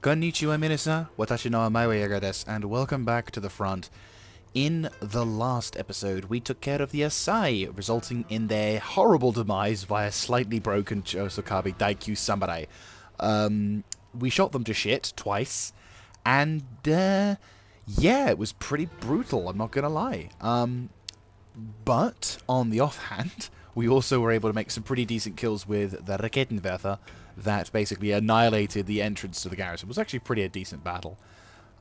Konnichiwa minasan, watashi no amae wa Jaeger desu, and welcome back to the front. In the last episode, we took care of the Asai, resulting in their horrible demise via slightly broken Chosokabe Daikyu Samurai. We shot them to shit twice, and yeah, it was pretty brutal, I'm not gonna lie. But, on the offhand, we also were able to make some pretty decent kills with the Raketenwerfer that basically annihilated the entrance to the garrison. It was actually pretty a decent battle.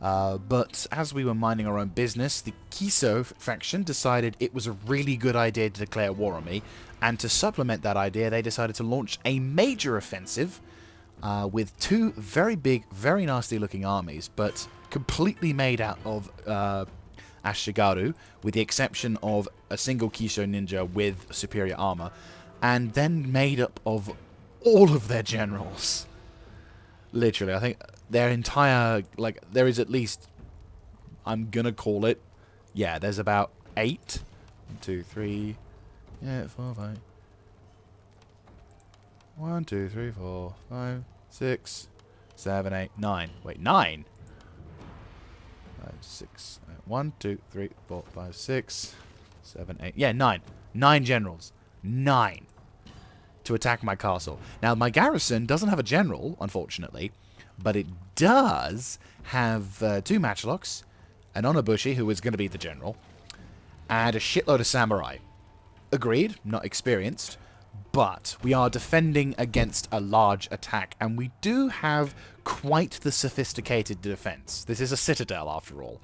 But as we were minding our own business, the Kiso faction decided it was a really good idea to declare war on me, and to supplement that idea, they decided to launch a major offensive with two very big, very nasty-looking armies, but completely made out of Ashigaru, with the exception of a single Kiso ninja with superior armor, and then made up of all of their generals. Literally, I think their entire, like, there is at least, I'm gonna call it, yeah, there's about 8. 1, 2, 3, yeah, 4, 5. 1, 2, 3, 4, 5, 6, 7, 8, 9. Wait, 9? 5, 6, 1, 2, 3, 4, 5, 6, 7, 8. Yeah, 9. 9 generals. 9. To attack my castle. Now, my garrison doesn't have a general, unfortunately, but it does have 2 matchlocks, an Onobushi, who is going to be the general, and a shitload of samurai. Agreed, not experienced, but we are defending against a large attack, and we do have quite the sophisticated defense. This is a citadel, after all.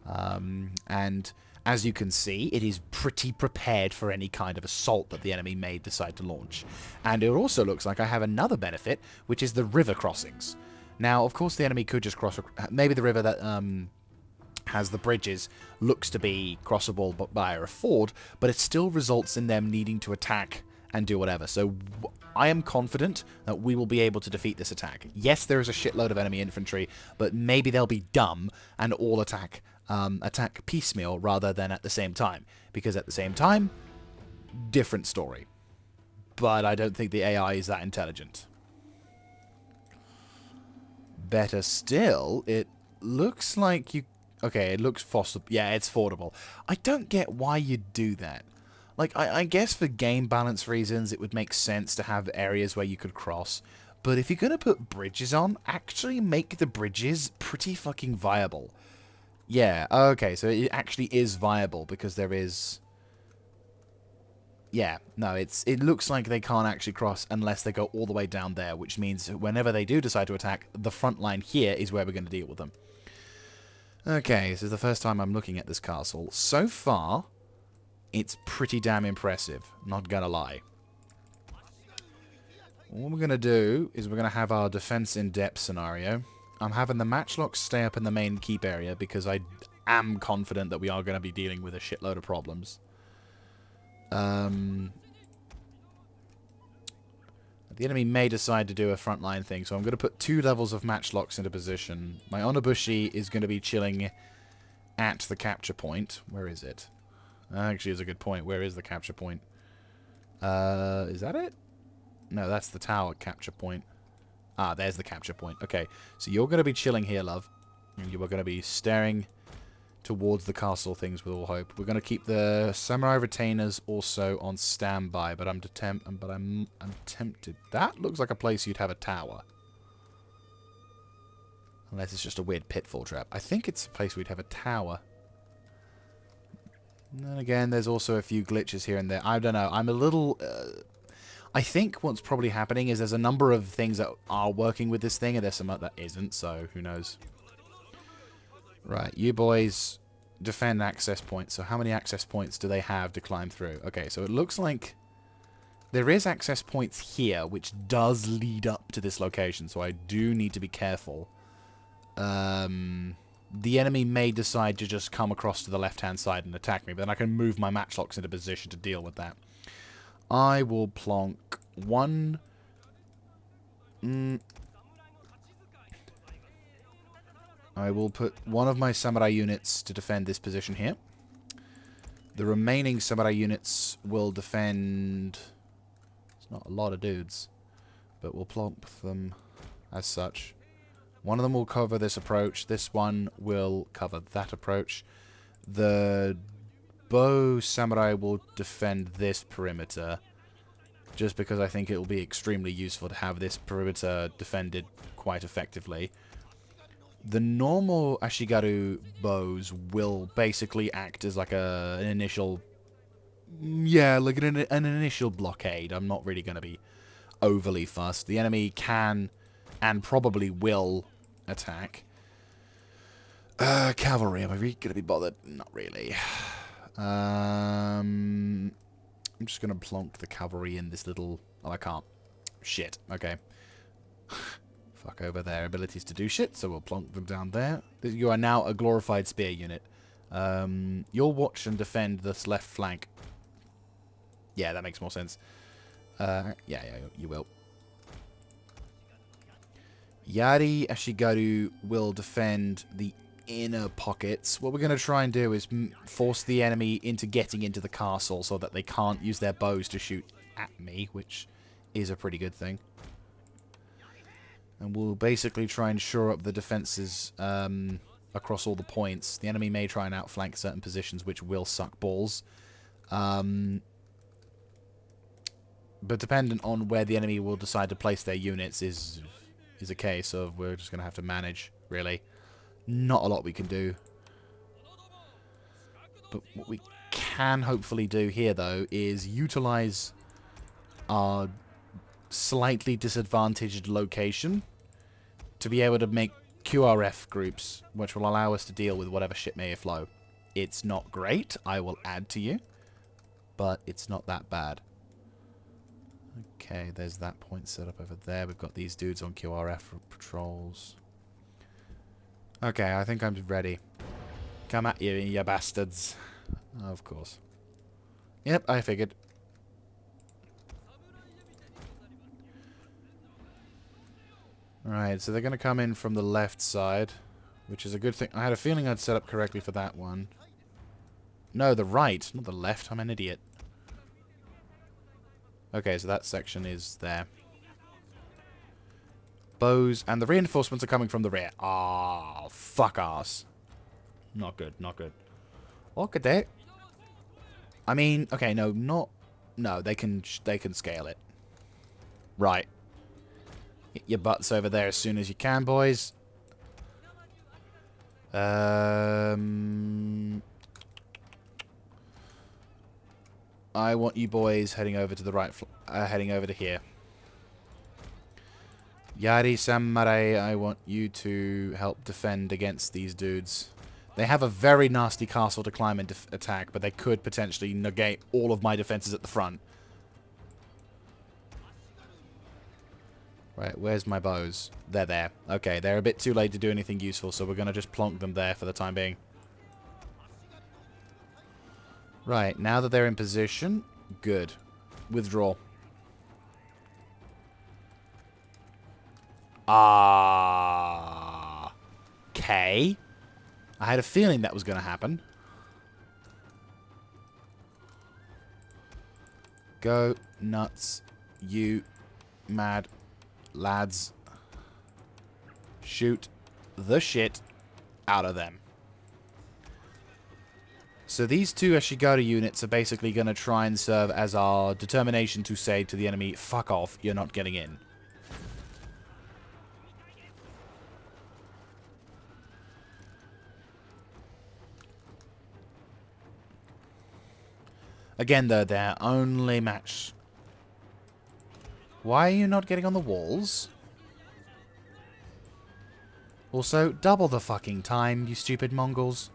And as you can see, it is pretty prepared for any kind of assault that the enemy may decide to launch. And it also looks like I have another benefit, which is the river crossings. Now, of course, the enemy could just cross... Maybe the river that has the bridges looks to be crossable by a ford, but it still results in them needing to attack and do whatever. So I am confident that we will be able to defeat this attack. Yes, there is a shitload of enemy infantry, but maybe they'll be dumb and all attack piecemeal rather than at the same time. Because at the same time, different story. But I don't think the AI is that intelligent. Better still, it looks like you... Okay, it looks possible. Yeah, it's fordable. I don't get why you'd do that. Like, I guess for game balance reasons, it would make sense to have areas where you could cross. But if you're going to put bridges on, actually make the bridges pretty fucking viable. Yeah, okay, so it actually is viable because there is... Yeah, no, it looks like they can't actually cross unless they go all the way down there, which means whenever they do decide to attack, the front line here is where we're going to deal with them. Okay, this is the first time I'm looking at this castle. So far, it's pretty damn impressive, not gonna lie. What we're gonna do is we're gonna have our defense in depth scenario. I'm having the matchlocks stay up in the main keep area because I am confident that we are going to be dealing with a shitload of problems. The enemy may decide to do a frontline thing, so I'm going to put 2 levels of matchlocks into position. My Onobushi is going to be chilling at the capture point. Where is it? Actually, it's a good point. Where is the capture point? Is that it? No, that's the tower capture point. Ah, there's the capture point. Okay, so you're going to be chilling here, love. And you are going to be staring towards the castle things with all hope. We're going to keep the samurai retainers also on standby, but I'm tempted. That looks like a place you'd have a tower. Unless it's just a weird pitfall trap. I think it's a place we'd have a tower. And then again, there's also a few glitches here and there. I don't know. I'm a little... I think what's probably happening is there's a number of things that are working with this thing, and there's some that isn't, so who knows. Right, you boys defend access points. So how many access points do they have to climb through? Okay, so it looks like there is access points here, which does lead up to this location, so I do need to be careful. The enemy may decide to just come across to the left-hand side and attack me, but then I can move my matchlocks into position to deal with that. I will plonk 1... I will put 1 of my samurai units to defend this position here. The remaining samurai units will defend... It's not a lot of dudes, but we'll plonk them as such One of them will cover this approach. This one will cover that approach. The bow samurai will defend this perimeter. Just because I think it will be extremely useful to have this perimeter defended quite effectively. The normal Ashigaru bows will basically act as like an initial... Yeah, like an initial blockade. I'm not really going to be overly fussed. The enemy can and probably will attack. Cavalry, am I really going to be bothered? Not really. I'm just going to plonk the cavalry in this little... Oh, I can't. Shit. Okay. Fuck over their abilities to do shit, so we'll plonk them down there. You are now a glorified spear unit. You'll watch and defend this left flank. Yeah, that makes more sense. Yeah, you will. Yari Ashigaru will defend the inner pockets. What we're going to try and do is force the enemy into getting into the castle so that they can't use their bows to shoot at me, which is a pretty good thing. And we'll basically try and shore up the defenses across all the points. The enemy may try and outflank certain positions, which will suck balls. But dependent on where the enemy will decide to place their units is a case of we're just going to have to manage, really. Not a lot we can do. But what we can hopefully do here, though, is utilize our slightly disadvantaged location to be able to make QRF groups, which will allow us to deal with whatever shit may flow. It's not great, I will add to you, but it's not that bad. Okay, there's that point set up over there. We've got these dudes on QRF for patrols. Okay, I think I'm ready. Come at you, you bastards. Of course. Yep, I figured. Alright, so they're going to come in from the left side, which is a good thing. I had a feeling I'd set up correctly for that one. No, the right, not the left. I'm an idiot. Okay, so that section is there. Bows, and the reinforcements are coming from the rear. Ah, oh, fuck ass. Not good, not good. Okay, I mean, okay, no, not... No, they can scale it. Right. Get your butts over there as soon as you can, boys. I want you boys heading over to the right, heading over to here. Yari Samurai, I want you to help defend against these dudes. They have a very nasty castle to climb and attack, but they could potentially negate all of my defenses at the front. Right, where's my bows? They're there. Okay, they're a bit too late to do anything useful, so we're going to just plonk them there for the time being. Right, now that they're in position, good. Withdraw. Okay. I had a feeling that was going to happen. Go nuts, you mad lads. Shoot the shit out of them. So these two Ashigaru units are basically going to try and serve as our determination to say to the enemy, fuck off, you're not getting in. Again, though, their only match. Why are you not getting on the walls? Also, double the fucking time, you stupid Mongols.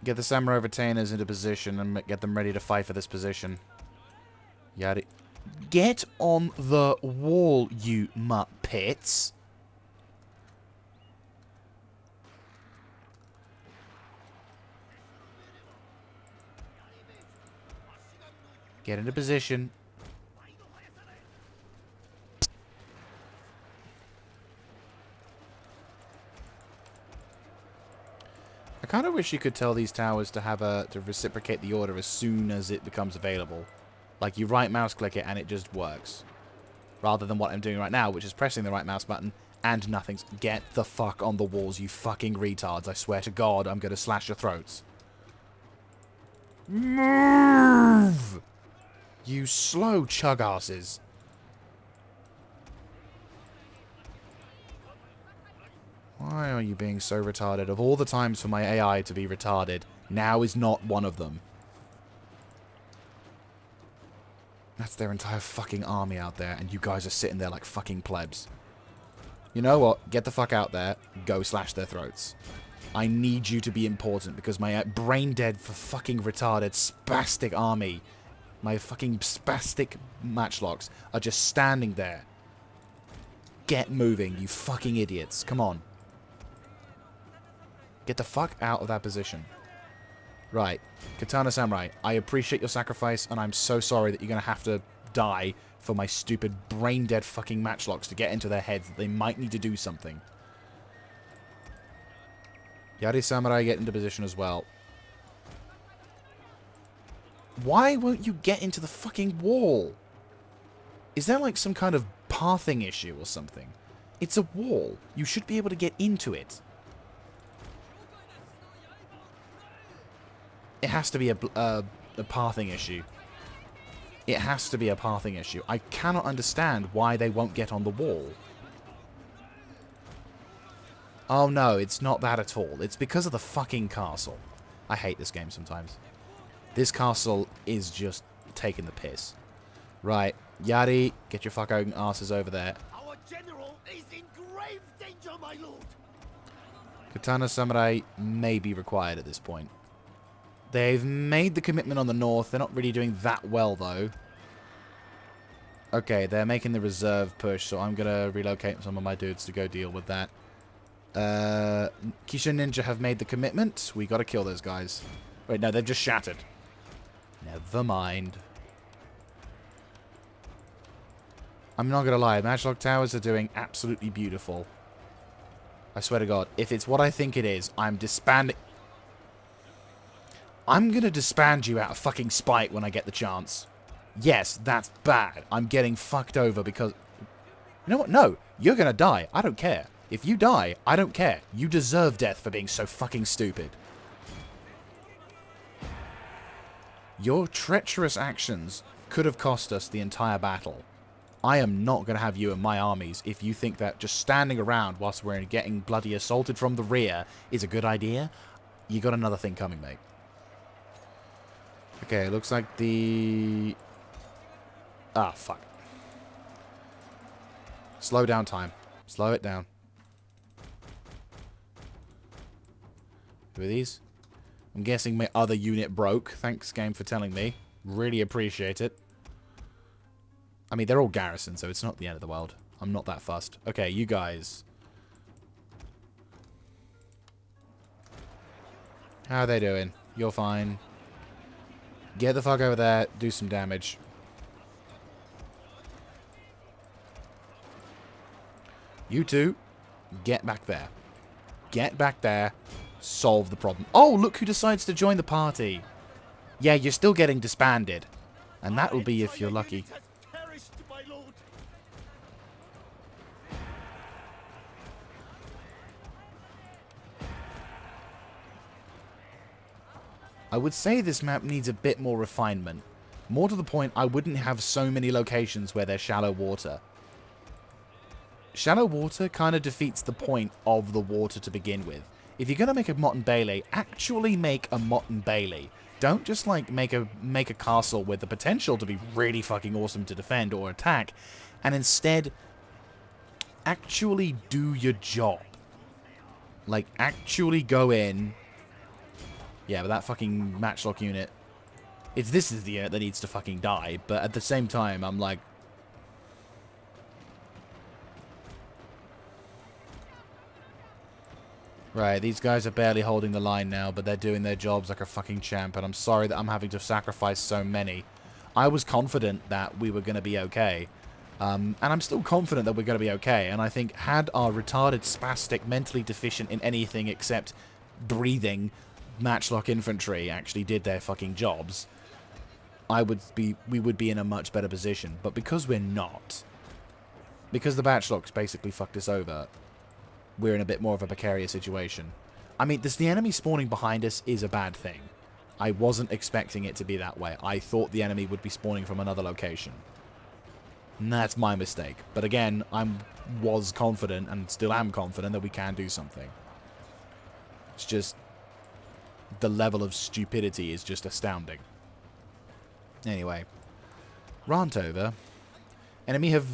Get the samurai retainers into position and get them ready to fight for this position. Yadi. Get on the wall, you muppets. Get into position. I kind of wish you could tell these towers to have to reciprocate the order as soon as it becomes available. Like, you right mouse click it and it just works. Rather than what I'm doing right now, which is pressing the right mouse button and nothing's... Get the fuck on the walls, you fucking retards. I swear to God, I'm going to slash your throats. Move! You slow chug asses. Why are you being so retarded? Of all the times for my AI to be retarded, now is not one of them. That's their entire fucking army out there, and you guys are sitting there like fucking plebs. You know what? Get the fuck out there. Go slash their throats. I need you to be important, because my brain dead for fucking retarded spastic army, my fucking spastic matchlocks, are just standing there. Get moving, you fucking idiots. Come on. Get the fuck out of that position. Right. Katana Samurai, I appreciate your sacrifice, and I'm so sorry that you're going to have to die for my stupid brain-dead fucking matchlocks to get into their heads that they might need to do something. Yari Samurai, get into position as well. Why won't you get into the fucking wall? Is there like some kind of pathing issue or something? It's a wall. You should be able to get into it. It has to be a pathing issue. It has to be a pathing issue. I cannot understand why they won't get on the wall. Oh no, it's not that at all. It's because of the fucking castle. I hate this game sometimes. This castle is just taking the piss. Right, Yari, get your fucking asses over there. Our general is in grave danger, my lord. Katana Samurai may be required at this point. They've made the commitment on the north. They're not really doing that well, though. Okay, they're making the reserve push, so I'm going to relocate some of my dudes to go deal with that. Kiso Ninja have made the commitment. We got to kill those guys. Wait, no, they've just shattered. Never mind. I'm not going to lie. Matchlock Towers are doing absolutely beautiful. I swear to God. If it's what I think it is, I'm disbanding... I'm going to disband you out of fucking spite when I get the chance. Yes, that's bad. I'm getting fucked over because... You know what? No. You're going to die. I don't care. If you die, I don't care. You deserve death for being so fucking stupid. Your treacherous actions could have cost us the entire battle. I am not going to have you in my armies if you think that just standing around whilst we're getting bloody assaulted from the rear is a good idea. You got another thing coming, mate. Okay, looks like the... Ah, fuck. Slow down time. Slow it down. Who are these? I'm guessing my other unit broke. Thanks, game, for telling me. Really appreciate it. I mean, they're all garrisoned, so it's not the end of the world. I'm not that fussed. Okay, you guys. How are they doing? You're fine. Get the fuck over there. Do some damage. You two, get back there. Get back there. Solve the problem. Oh, look who decides to join the party. Yeah, you're still getting disbanded. And that will be if you're lucky. I would say this map needs a bit more refinement. More to the point, I wouldn't have so many locations where there's shallow water. Shallow water kind of defeats the point of the water to begin with. If you're going to make a Motte and Bailey, actually make a Motte and Bailey. Don't just like make a castle with the potential to be really fucking awesome to defend or attack, and instead actually do your job. Like actually go in. Yeah, but that fucking matchlock unit. This is the unit that needs to fucking die, but at the same time, I'm like... Right, these guys are barely holding the line now, but they're doing their jobs like a fucking champ, and I'm sorry that I'm having to sacrifice so many. I was confident that we were going to be okay. And I'm still confident that we're going to be okay, and I think had our retarded, spastic, mentally deficient in anything except breathing matchlock infantry actually did their fucking jobs, we would be in a much better position. But because we're not, because the matchlocks basically fucked us over, we're in a bit more of a precarious situation. I mean, the enemy spawning behind us is a bad thing. I wasn't expecting it to be that way. I thought the enemy would be spawning from another location. And that's my mistake. But again, I was confident, and still am confident, that we can do something. It's just, the level of stupidity is just astounding. Anyway. Rant over. Enemy have...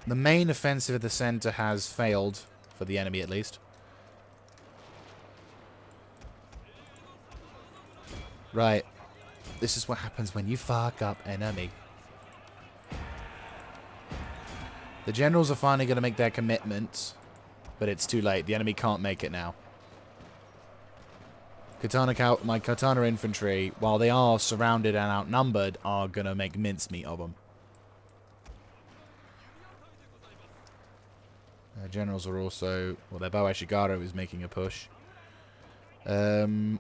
The main offensive at the center has failed, for the enemy at least. Right. This is what happens when you fuck up enemy. The generals are finally going to make their commitment, but it's too late. The enemy can't make it now. My Katana infantry, while they are surrounded and outnumbered, are going to make mincemeat of them. Generals are also... Well, their Bow Ashigaru is making a push. If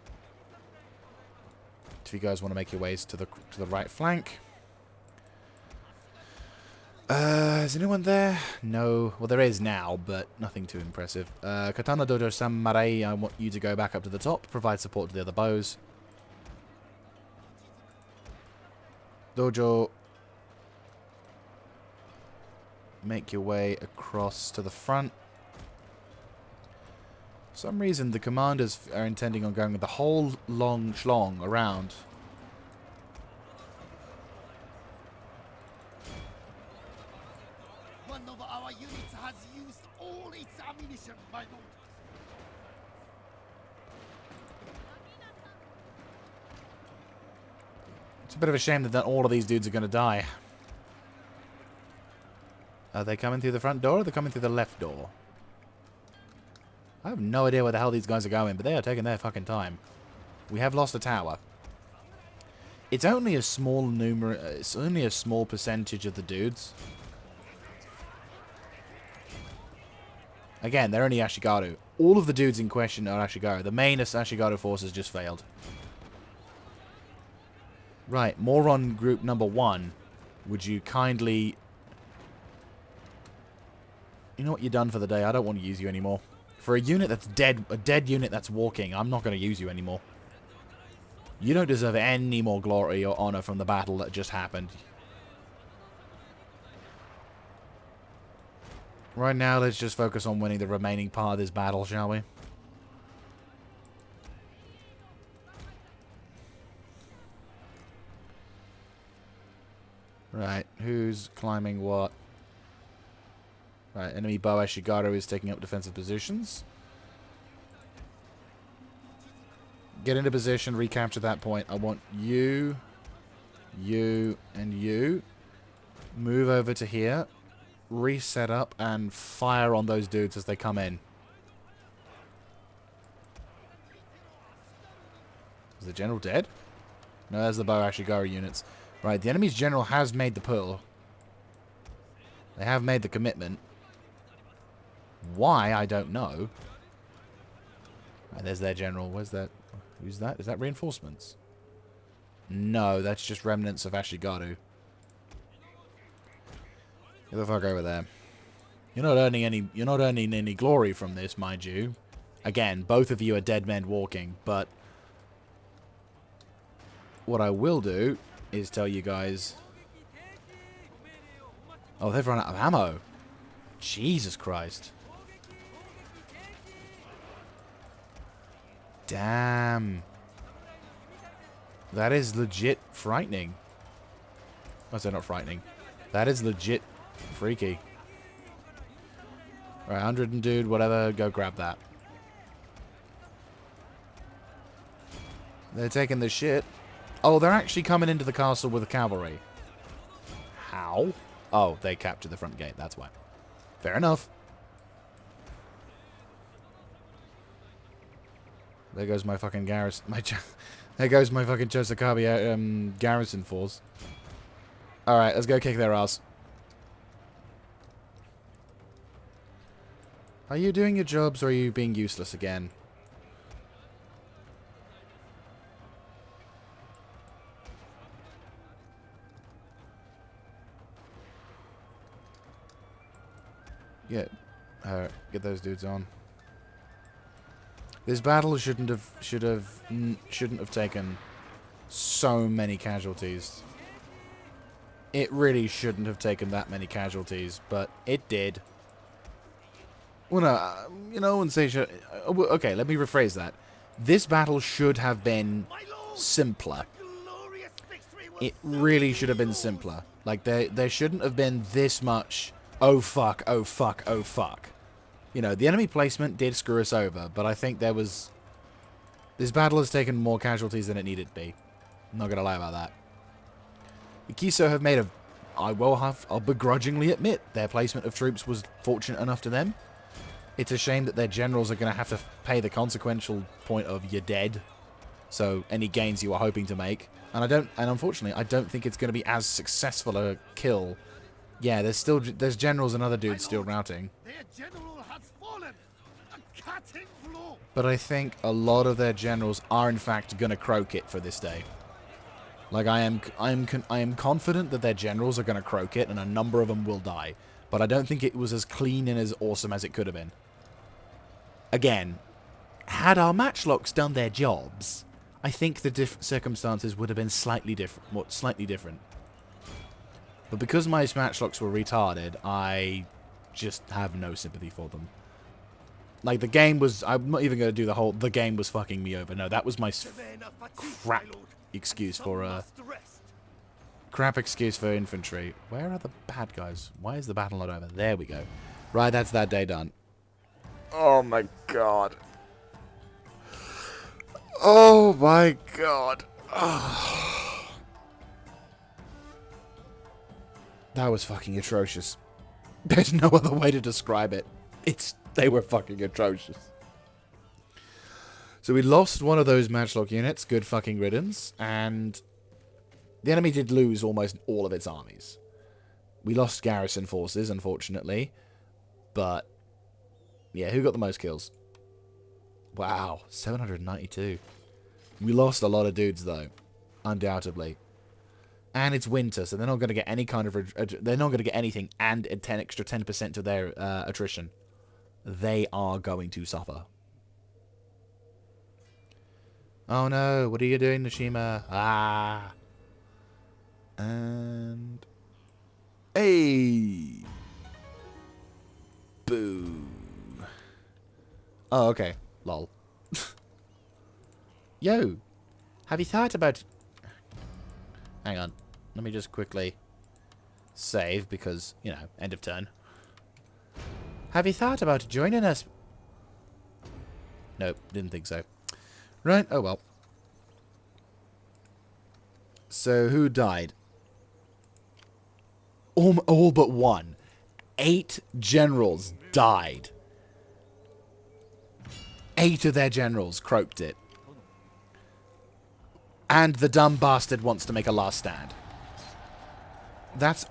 you guys want to make your ways to the right flank. Is anyone there? No. Well, there is now, but nothing too impressive. Katana Dojo Samurai, I want you to go back up to the top. Provide support to the other bows. Dojo, make your way across to the front. For some reason, the commanders are intending on going the whole long schlong around. One of our units has used all its ammunition, my lord. It's a bit of a shame that all of these dudes are going to die. Are they coming through the front door or are they coming through the left door? I have no idea where the hell these guys are going, but they are taking their fucking time. We have lost a tower. It's only a small it's only a small percentage of the dudes. Again, they're only Ashigaru. All of the dudes in question are Ashigaru. The main Ashigaru force has just failed. Right, moron group number 1. Would you kindly... You know what, you're done for the day. I don't want to use you anymore. For a unit that's dead, a dead unit that's walking, I'm not going to use you anymore. You don't deserve any more glory or honor from the battle that just happened. Right now, let's just focus on winning the remaining part of this battle, shall we? Right, who's climbing what? Right, enemy Bow Ashigaru is taking up defensive positions. Get into position, recapture that point. I want you, you, and you. Move over to here. Reset up and fire on those dudes as they come in. Is the general dead? No, there's the Bow Ashigaru units. Right, the enemy's general has made the pull. They have made the commitment. Why, I don't know. Right, there's their general. Where's that? Who's that? Is that reinforcements? No, that's just remnants of Ashigaru. Get the fuck over there. You're not earning any glory from this, mind you. Again, both of you are dead men walking, but what I will do is tell you guys... Oh, they've run out of ammo. Jesus Christ. Damn. That is legit frightening. Oh, so not frightening. That is legit freaky. Alright, 100 and dude, whatever, go grab that. They're taking the shit. Oh, they're actually coming into the castle with the cavalry. How? Oh, they captured the front gate, that's why. Fair enough. There goes my fucking garrison. There goes my fucking Chosokabe garrison force. Alright, let's go kick their ass. Are you doing your jobs or are you being useless again? Get those dudes on. This battle shouldn't have taken so many casualties. It really shouldn't have taken that many casualties, but it did. Well, no, I wouldn't say should. Okay, let me rephrase that. This battle should have been simpler. It really should have been simpler. Like, there shouldn't have been this much, oh fuck, oh fuck, oh fuck. You know, the enemy placement did screw us over, but I think there was... This battle has taken more casualties than it needed to be. I'm not gonna lie about that. The Kiso have made a... I'll begrudgingly admit, their placement of troops was fortunate enough to them. It's a shame that their generals are going to have to pay the consequential point of you're dead. So any gains you were hoping to make, and unfortunately, I don't think it's going to be as successful a kill. Yeah, there's generals and other dudes still routing. Their general has fallen. A cutting blow. But I think a lot of their generals are in fact going to croak it for this day. Like I am confident that their generals are going to croak it, and a number of them will die. But I don't think it was as clean and as awesome as it could have been. Again, had our matchlocks done their jobs, I think the circumstances would have been slightly different. But because my matchlocks were retarded, I just have no sympathy for them. Like, the game was... I'm not even going to do the whole... The game was fucking me over. No, that was my crap excuse for... crap excuse for infantry. Where are the bad guys? Why is the battle not over? There we go. Right, that's that day done. Oh my god. Oh my god. Oh. That was fucking atrocious. There's no other way to describe it. They were fucking atrocious. So we lost one of those matchlock units. Good fucking riddance. And the enemy did lose almost all of its armies. We lost garrison forces, unfortunately. But, yeah, who got the most kills? Wow, 792. We lost a lot of dudes, though. Undoubtedly. And it's winter, so they're not going to get any kind of... They're not going to get anything and extra 10% to their attrition. They are going to suffer. Oh no, what are you doing, Nishima? Ah. And... Hey! Boo. Oh, okay. Lol. Yo! Have you thought about... Hang on. Let me just quickly save because, you know, end of turn. Have you thought about joining us? Nope, didn't think so. Right, oh well. So, who died? All but one. 8 generals died. 8 of their generals croaked it. And the dumb bastard wants to make a last stand. That's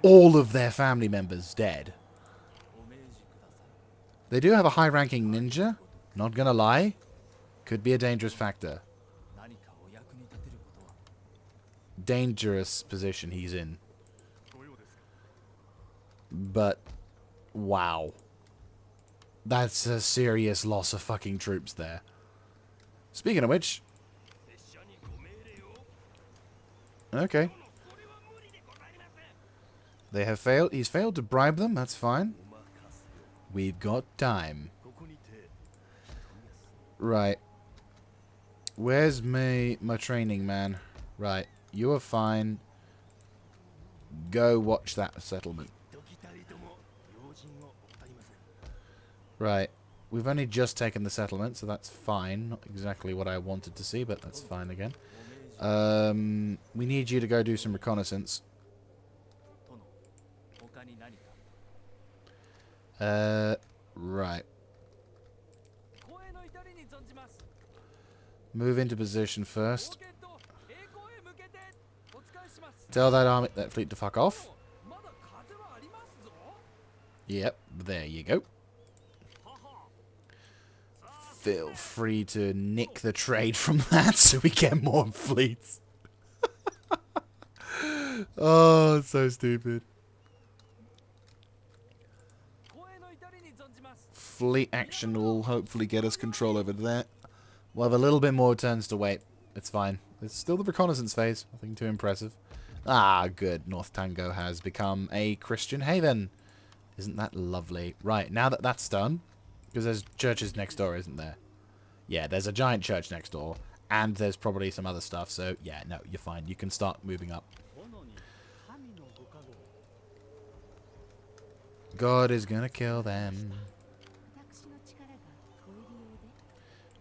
all of their family members dead. They do have a high-ranking ninja. Not gonna lie. Could be a dangerous factor. Dangerous position he's in. But, wow. That's a serious loss of fucking troops there. Speaking of which... Okay. They have failed. He's failed to bribe them. That's fine. We've got time. Right. Where's my training, man? Right. You are fine. Go watch that settlement. Right. We've only just taken the settlement, so that's fine. Not exactly what I wanted to see, but that's fine again. We need you to go do some reconnaissance. Right. Move into position first. Tell that fleet to fuck off. Yep, there you go. Feel free to nick the trade from that so we get more fleets. Oh, it's so stupid. fleet action will hopefully get us control over that. We'll have a little bit more turns to wait. It's fine. It's still the reconnaissance phase. Nothing too impressive. Ah, good. North Tango has become a Christian haven. Isn't that lovely? Right, now that that's done, because there's churches next door, isn't there? Yeah, there's a giant church next door, and there's probably some other stuff, so yeah, no, you're fine. You can start moving up. God is gonna kill them.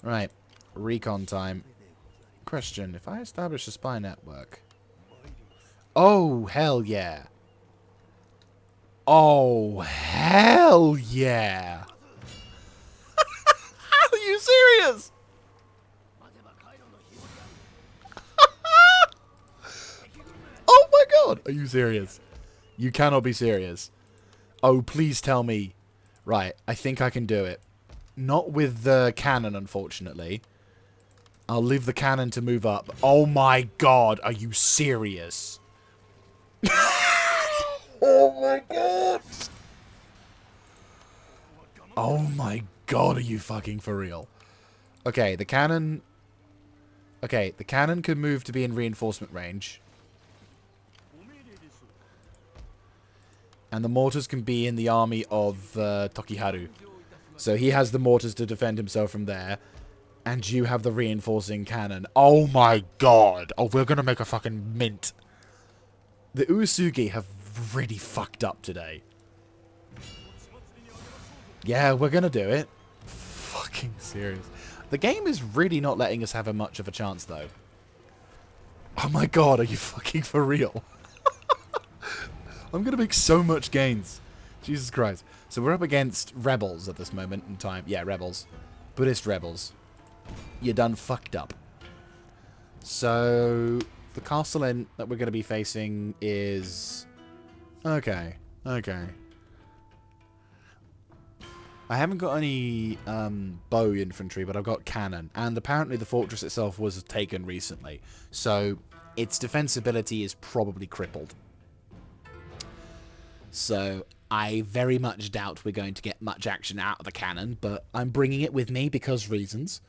Right, recon time. Question, if I establish a spy network... Oh, hell yeah. Oh, hell yeah. Are you serious? Oh my god. Are you serious? You cannot be serious. Oh, please tell me. Right, I think I can do it. Not with the cannon, unfortunately. I'll leave the cannon to move up. Oh my god, are you serious? Oh my god! Oh my god, are you fucking for real? Okay, the cannon... Okay, the cannon could move to be in reinforcement range. And the mortars can be in the army of Tokiharu. So he has the mortars to defend himself from there. And you have the reinforcing cannon. Oh my god! Oh, we're gonna make a fucking mint. The Uesugi have really fucked up today. Yeah, we're gonna do it. Fucking serious. The game is really not letting us have much of a chance, though. Oh my god, are you fucking for real? I'm gonna make so much gains. Jesus Christ. So we're up against rebels at this moment in time. Yeah, rebels. Buddhist rebels. You're done fucked up. So... the castle in that we're going to be facing is... Okay. Okay. I haven't got any bow infantry, but I've got cannon. And apparently the fortress itself was taken recently. So its defensibility is probably crippled. So I very much doubt we're going to get much action out of the cannon. But I'm bringing it with me because reasons.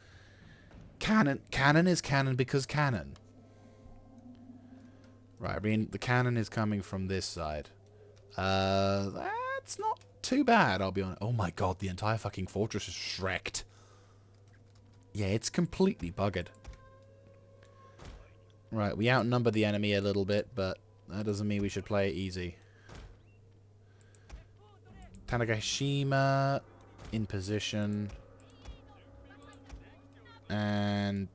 Cannon is cannon because cannon. Right, I mean, the cannon is coming from this side. That's not too bad, I'll be honest. Oh my god, the entire fucking fortress is wrecked. Yeah, it's completely buggered. Right, we outnumber the enemy a little bit, but that doesn't mean we should play it easy. Tanagashima in position. And...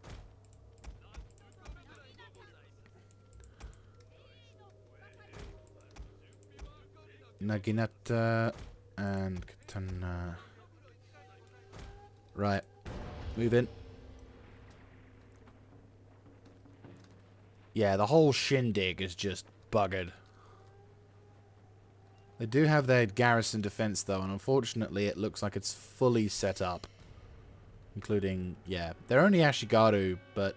Naginata and Katana. Right. Move in. Yeah, the whole shindig is just buggered. They do have their garrison defense, though, and unfortunately it looks like it's fully set up. Including, yeah, they're only Ashigaru, but...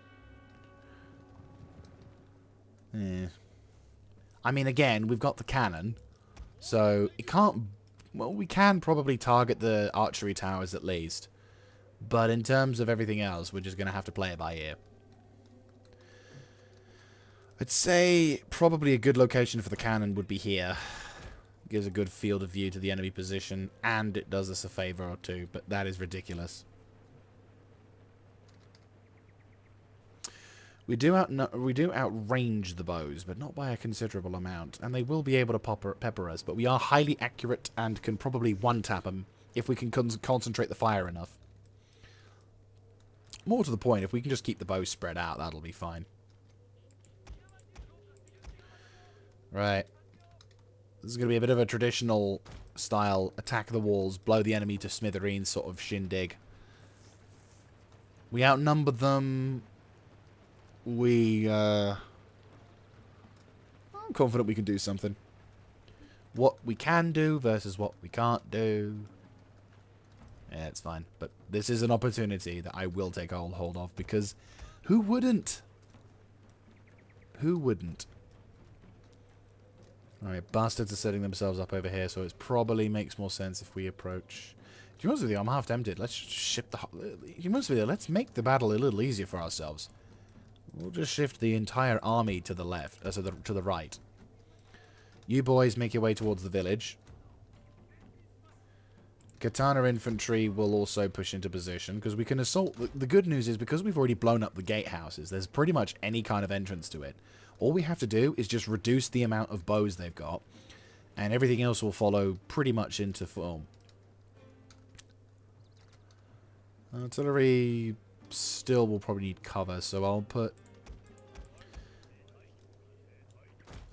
I mean, again, we've got the cannon. So, it can't... Well, we can probably target the archery towers at least. But in terms of everything else, we're just going to have to play it by ear. I'd say probably a good location for the cannon would be here. Gives a good field of view to the enemy position, and it does us a favor or two, but that is ridiculous. We do outrange the bows, but not by a considerable amount, and they will be able to pepper us, but we are highly accurate and can probably one-tap them if we can concentrate the fire enough. More to the point, if we can just keep the bows spread out, that'll be fine. Right. This is going to be a bit of a traditional style attack the walls, blow the enemy to smithereens sort of shindig. We outnumber them. I'm confident we can do something. What we can do versus what we can't do. Yeah, it's fine. But this is an opportunity that I will take hold of, because who wouldn't? Who wouldn't? Alright, bastards are setting themselves up over here, so it probably makes more sense if we approach. be honest with you, I'm half tempted. Let's just ship the... To be honest with you, let's make the battle a little easier for ourselves. We'll just shift the entire army to the left, to the right. You boys make your way towards the village. Katana infantry will also push into position, because we can assault... The good news is, because we've already blown up the gatehouses, there's pretty much any kind of entrance to it. All we have to do is just reduce the amount of bows they've got, and everything else will follow pretty much into form. Artillery still will probably need cover, so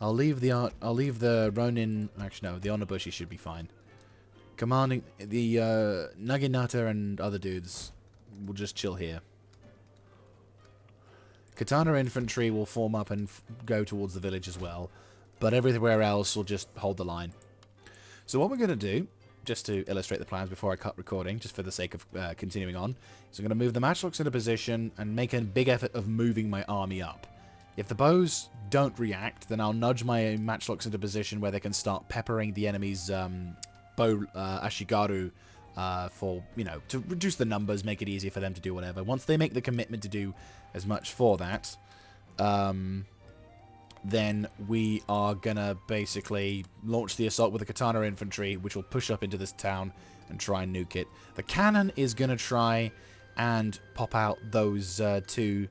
I'll leave the Ronin... Actually, no, the Onabushi should be fine. Commanding the Naginata and other dudes will just chill here. Katana infantry will form up and go towards the village as well, but everywhere else will just hold the line. So what we're going to do, just to illustrate the plans before I cut recording, just for the sake of continuing on, is I'm going to move the matchlocks into position and make a big effort of moving my army up. If the bows don't react, then I'll nudge my matchlocks into position where they can start peppering the enemy's bow Ashigaru for, you know, to reduce the numbers, make it easier for them to do whatever. Once they make the commitment to do as much for that, then we are gonna basically launch the assault with the Katana infantry, which will push up into this town and try and nuke it. The cannon is gonna try and pop out those two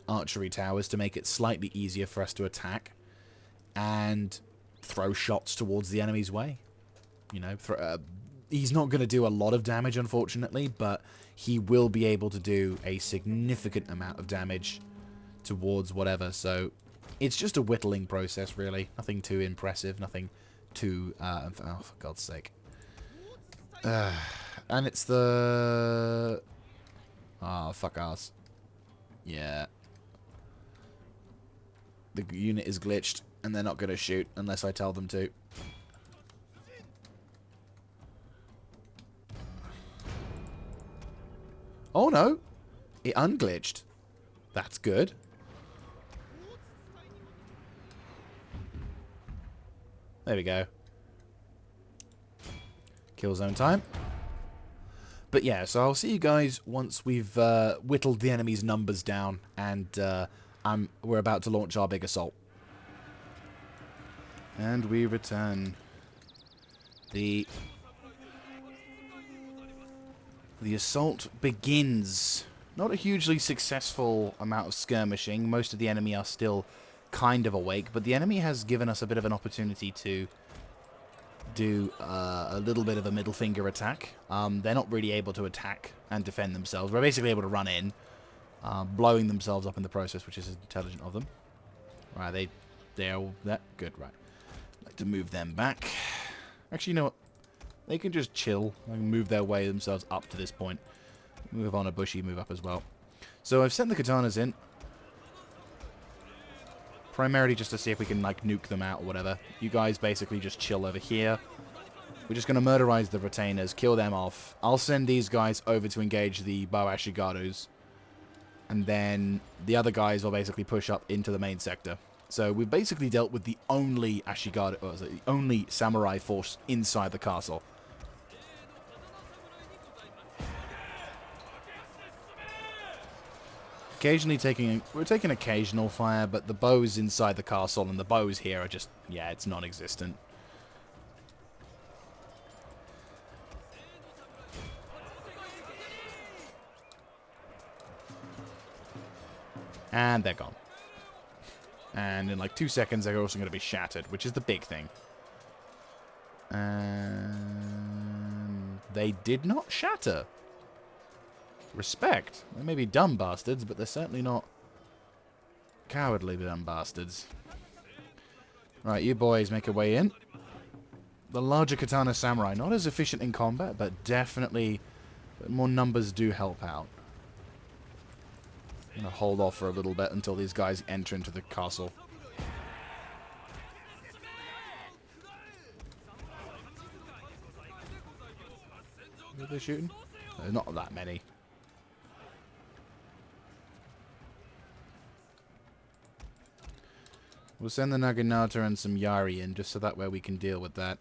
archery towers to make it slightly easier for us to attack and throw shots towards the enemy's way. You know, he's not going to do a lot of damage, unfortunately, but he will be able to do a significant amount of damage towards whatever. So it's just a whittling process, really. Nothing too impressive, nothing too... oh, for God's sake. And it's the... Oh, fuck ass. Yeah. The unit is glitched, and they're not going to shoot unless I tell them to. Oh no! It unglitched. That's good. There we go. Kill zone time. But yeah, so I'll see you guys once we've whittled the enemy's numbers down and we're about to launch our big assault. And we return. The assault begins. Not a hugely successful amount of skirmishing. Most of the enemy are still kind of awake, but the enemy has given us a bit of an opportunity to do a little bit of a middle finger attack. They're not really able to attack and defend themselves. We're basically able to run in, blowing themselves up in the process, which is intelligent of them. Right, they're all that good. Right, I'd like to move them back. Actually, you know what? They can just chill and move their way themselves up to this point. Move on a bushy, move up as well. So I've sent the katanas in. Primarily just to see if we can, like, nuke them out or whatever. You guys basically just chill over here. We're just going to murderize the retainers, kill them off. I'll send these guys over to engage the Bow Ashigarus. And then the other guys will basically push up into the main sector. So we've basically dealt with the only Ashigaru, the only samurai force inside the castle. We're taking occasional fire, but the bows inside the castle and the bows here are just, yeah, it's non-existent. And they're gone. And in like 2 seconds, they're also going to be shattered, which is the big thing. And they did not shatter. Respect. They may be dumb bastards, but they're certainly not cowardly dumb bastards. Right, you boys make your way in. The larger katana samurai, not as efficient in combat, but definitely more numbers do help out. I'm going to hold off for a little bit until these guys enter into the castle. Are they shooting? There's not that many. We'll send the Naginata and some Yari in, just so that way we can deal with that.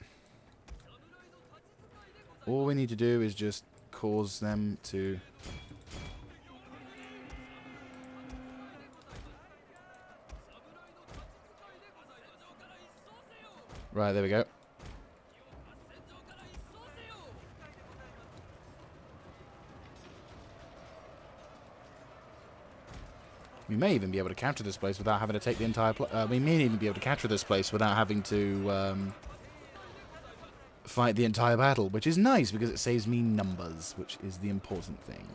All we need to do is just cause them to... Right, there we go. We may even be able to capture this place without having to take the entire... we may even be able to capture this place without having to fight the entire battle, which is nice because it saves me numbers, which is the important thing.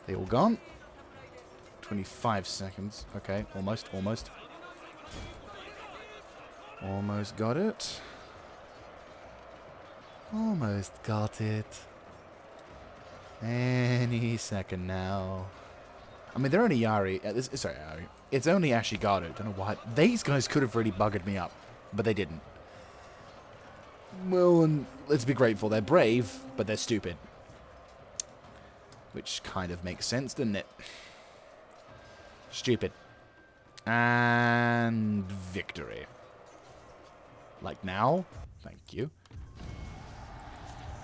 They all gone. 25 seconds. Okay, almost. Almost got it. Almost got it. Any second now. I mean, they're only Yari. Sorry, Yari. It's only Ashigaru. Don't know why. These guys could have really buggered me up, but they didn't. Well, and let's be grateful. They're brave, but they're stupid. Which kind of makes sense, doesn't it? Stupid. And victory. Like now? Thank you.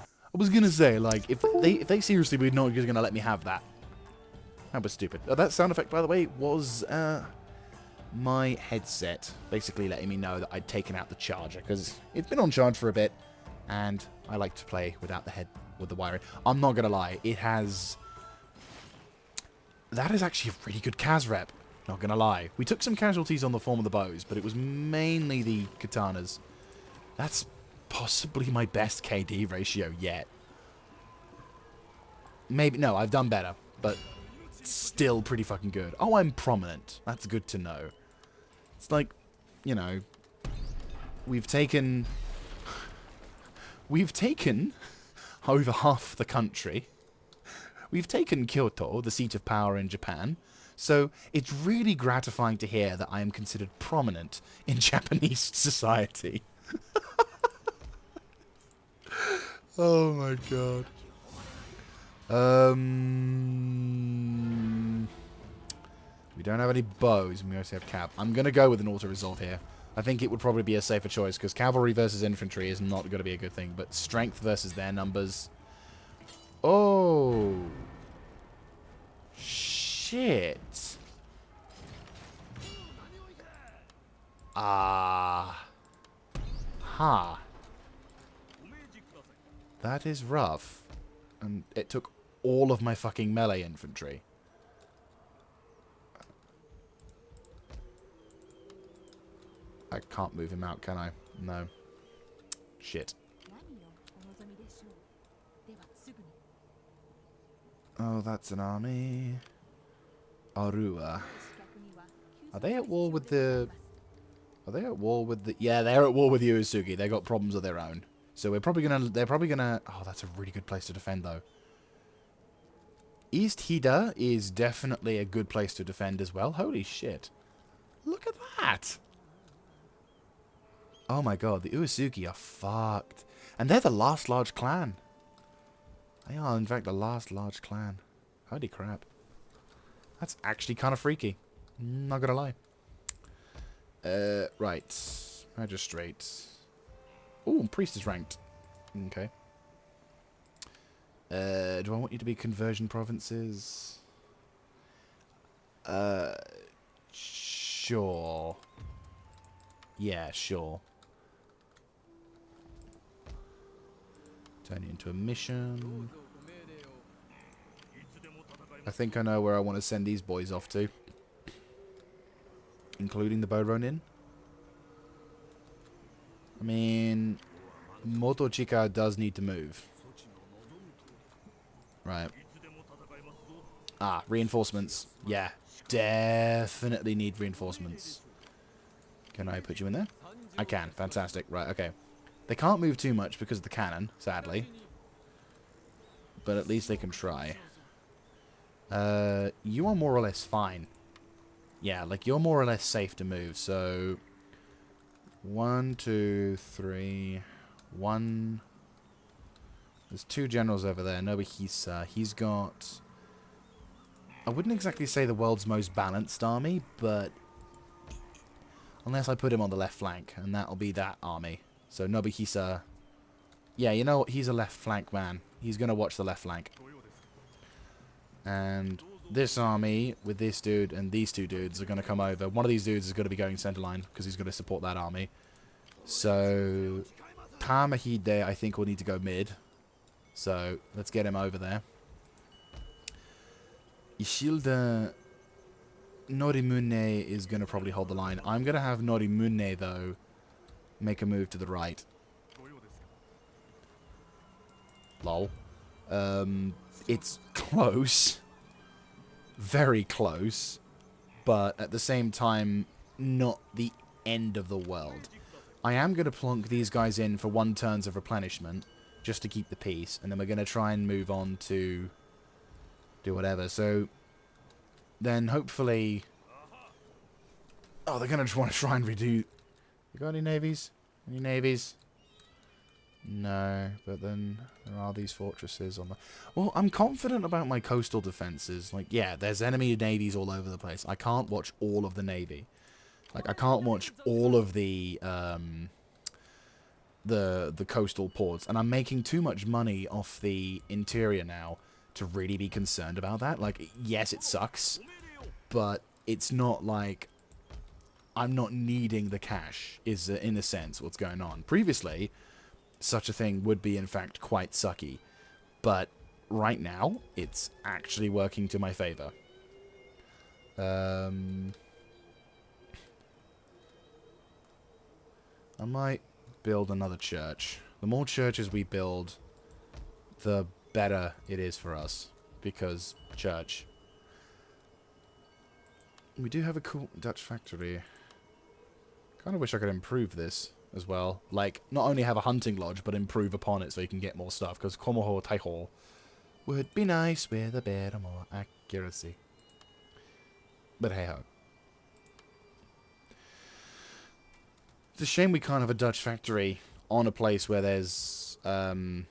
I was gonna say, like, if they seriously were not just gonna let me have that. That was stupid. That sound effect, by the way, was my headset basically letting me know that I'd taken out the charger, because it's been on charge for a bit, and I like to play without the wiring. I'm not gonna lie, it has... That is actually a really good Kaz rep. Not gonna lie. We took some casualties on the form of the bows, but it was mainly the katanas. That's possibly my best KD ratio yet. Maybe, no, I've done better, but still pretty fucking good. Oh, I'm prominent. That's good to know. It's like, you know, we've taken over half the country. We've taken Kyoto, the seat of power in Japan. So it's really gratifying to hear that I am considered prominent in Japanese society. Oh my god. We don't have any bows, and we also have cav. I'm going to go with an auto-resolve here. I think it would probably be a safer choice, because cavalry versus infantry is not going to be a good thing, but strength versus their numbers... Oh... Shit. Ah. Ha. That is rough. And it took all of my fucking melee infantry. I can't move him out, can I? No. Shit. Oh, that's an army. Arua. Are they at war with the... Are they at war with the... Yeah, they're at war with Uesugi. They got problems of their own. So we're probably gonna... They're probably gonna... Oh, that's a really good place to defend, though. East Hida is definitely a good place to defend as well. Holy shit. Look at that! Oh my god, the Uesugi are fucked. And they're the last large clan. They are, in fact, the last large clan. Holy crap. That's actually kind of freaky. Not gonna lie. Right. Magistrate. Ooh, priest is ranked. Okay. Do I want you to be conversion provinces? Sure. Yeah, sure. Turn you into a mission. I think I know where I want to send these boys off to. Including the Boronin. I mean, Motochika does need to move. Right. Ah, reinforcements. Yeah, definitely need reinforcements. Can I put you in there? I can. Fantastic. Right, okay. They can't move too much because of the cannon, sadly. But at least they can try. You are more or less fine. Yeah, like, you're more or less safe to move, so... 1, 2, 3... 1... There's 2 generals over there. Nobuhisa. He's got... I wouldn't exactly say the world's most balanced army, but... Unless I put him on the left flank, and that'll be that army. So Nobuhisa... Yeah, you know what? He's a left flank man. he's going to watch the left flank. And this army, with this dude and these two dudes, are going to come over. One of these dudes is going to be going center line, because he's going to support that army. So, Tamahide, I think, will need to go mid. So, let's get him over there. Ishilda Norimune is going to probably hold the line. I'm going to have Norimune, though, make a move to the right. Lol. It's close. Very close. But at the same time, not the end of the world. I am going to plonk these guys in for 1 turns of replenishment, just to keep the peace. And then we're going to try and move on to do whatever. So, then hopefully... Oh, they're going to want to try and redo... You got any navies? Any navies? No, but then there are these fortresses on the... Well, I'm confident about my coastal defenses. Like, yeah, there's enemy navies all over the place. I can't watch all of the navy. Like, I can't watch all of the coastal ports. And I'm making too much money off the interior now to really be concerned about that. Like, yes, it sucks, but it's not like I'm not needing the cash, is in a sense what's going on. Previously, such a thing would be, in fact, quite sucky. But right now, it's actually working to my favor. I might build another church. The more churches we build, the better it is for us. Because church. We do have a cool Dutch factory. Kind of wish I could improve this as well. Like, not only have a hunting lodge, but improve upon it so you can get more stuff. Because Komoho Taiho would be nice with a bit more accuracy. But hey ho. It's a shame we can't have a Dutch factory on a place where there's... I'm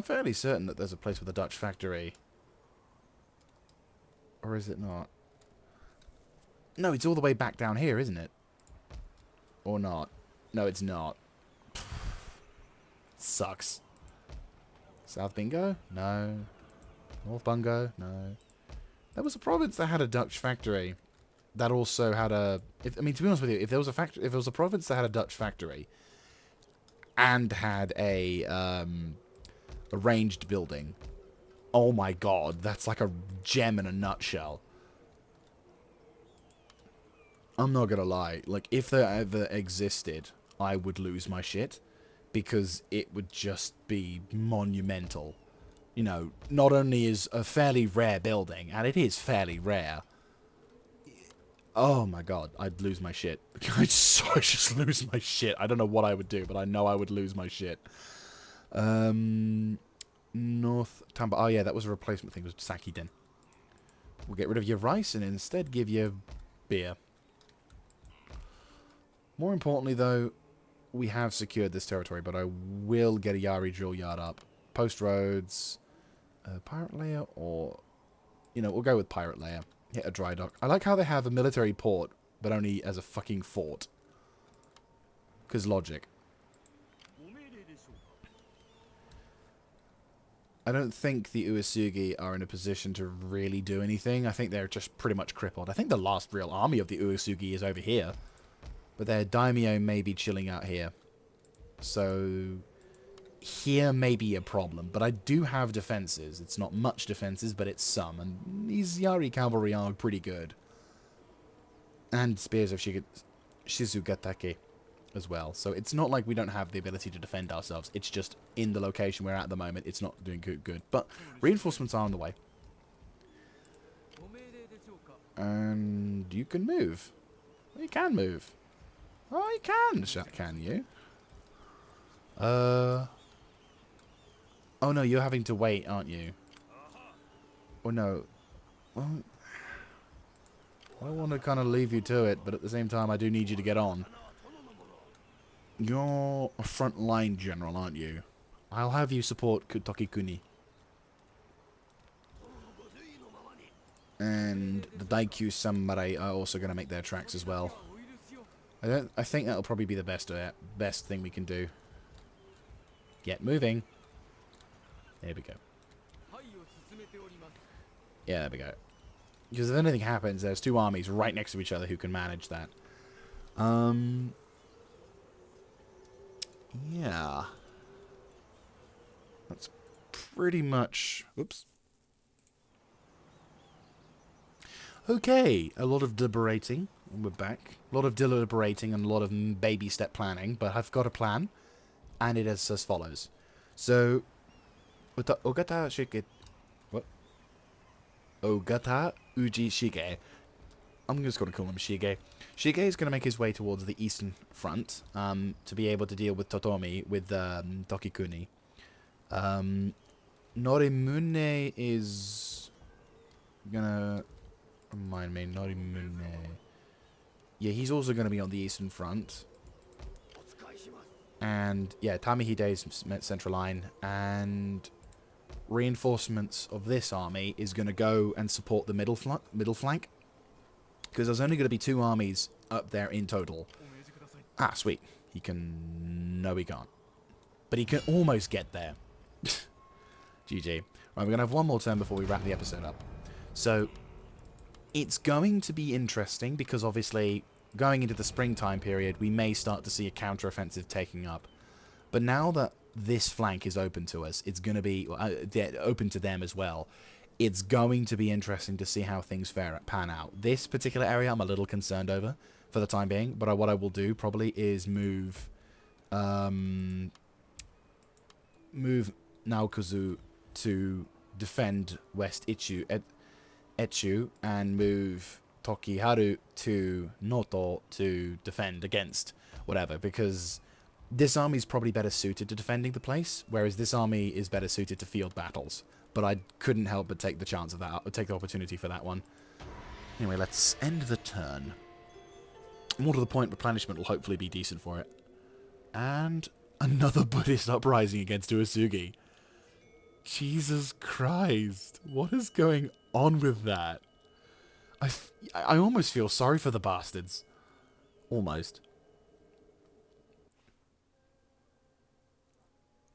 fairly certain that there's a place with a Dutch factory. Or is it not? No, it's all the way back down here, isn't it? Or not? No, it's not. Sucks. South Bingo? No. North Bungo? No. There was a province that had a Dutch factory. That also had a... I mean, to be honest with you, if there was a province that had a Dutch factory and had a ranged building, oh my god, that's like a gem in a nutshell. I'm not gonna lie. Like, if there ever existed, I would lose my shit. Because it would just be monumental. You know, not only is a fairly rare building, and it is fairly rare. Oh my god, I'd lose my shit. I'd just lose my shit. I don't know what I would do, but I know I would lose my shit. North Tamba. Oh yeah, that was a replacement thing. It was Saki Den. We'll get rid of your rice and instead give you beer. More importantly, though, we have secured this territory, but I will get a Yari drill yard up. Post roads, pirate layer, or, you know, we'll go with pirate layer. Hit a dry dock. I like how they have a military port, but only as a fucking fort. Because logic. I don't think the Uesugi are in a position to really do anything. I think they're just pretty much crippled. I think the last real army of the Uesugi is over here. But their daimyo may be chilling out here. So, here may be a problem. But I do have defenses. It's not much defenses, but it's some. And these Yari cavalry are pretty good. And spears of Shizugatake as well. So it's not like we don't have the ability to defend ourselves. It's just in the location we're at the moment, it's not doing good. But reinforcements are on the way. And you can move. Well, you can move. Oh, you can you? Oh no, you're having to wait, aren't you? Or no. Well, I want to kind of leave you to it, but at the same time, I do need you to get on. You're a frontline general, aren't you? I'll have you support Tokikuni. And the Daikyu Samurai are also going to make their tracks as well. I think that'll probably be the best thing we can do. Get moving. There we go. Yeah, there we go. Because if anything happens, there's two armies right next to each other who can manage that. Yeah. That's pretty much... Oops. Okay, a lot of deliberating. We're back. A lot of deliberating and a lot of baby step planning, but I've got a plan, and it is as follows. So, Ogata Shige... What? Ogata Uji Shige. I'm just going to call him Shige. Shige is going to make his way towards the eastern front to be able to deal with Totomi, with Tokikuni. Norimune is gonna... Remind me, Norimune. Yeah, he's also going to be on the eastern front. And, yeah, Tamihide is central line. And reinforcements of this army is going to go and support the middle flank. Because there's only going to be 2 armies up there in total. Ah, sweet. He can... No, he can't. But he can almost get there. GG. Right, we're going to have one more turn before we wrap the episode up. So, it's going to be interesting because obviously, going into the springtime period, we may start to see a counter-offensive taking up. But now that this flank is open to us, it's going to be open to them as well. It's going to be interesting to see how things pan out. This particular area I'm a little concerned over for the time being, but what I will do probably is move Naokuzu to defend West Etchu, and move Tokiharu to Noto to defend against whatever, because this army is probably better suited to defending the place, whereas this army is better suited to field battles. But I couldn't help but take the chance of that, take the opportunity for that one. Anyway, let's end the turn. More to the point, replenishment will hopefully be decent for it. And another Buddhist uprising against Uesugi. Jesus Christ. What is going on with that? I almost feel sorry for the bastards. Almost.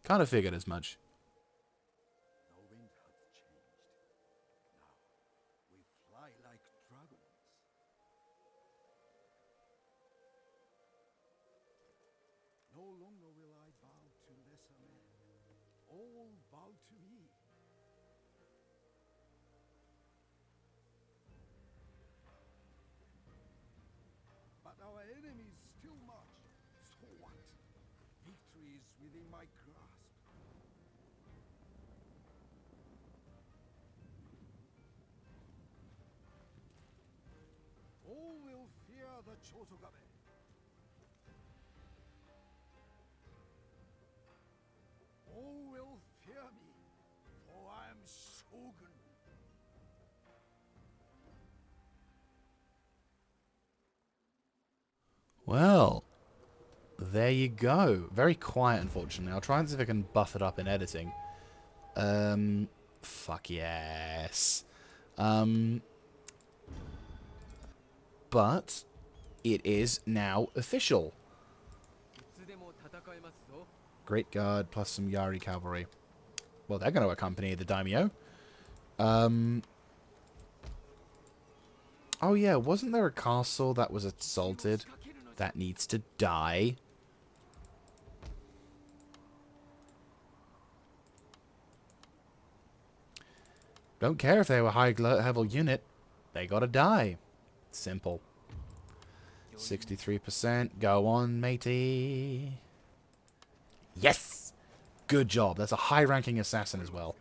Kind of figured as much. Our enemies still march. So what? Victory is within my grasp. All will fear the Chosokabe. All will fear me, for I am Shogun. Well, there you go. Very quiet, unfortunately. I'll try and see if I can buff it up in editing. Fuck yes. But it is now official. Great Guard plus some Yari cavalry. Well, they're going to accompany the daimyo. Oh yeah, wasn't there a castle that was assaulted? That needs to die. Don't care if they were a high level unit. They gotta die. Simple. 63%. Go on, matey. Yes! Good job. That's a high-ranking assassin as well.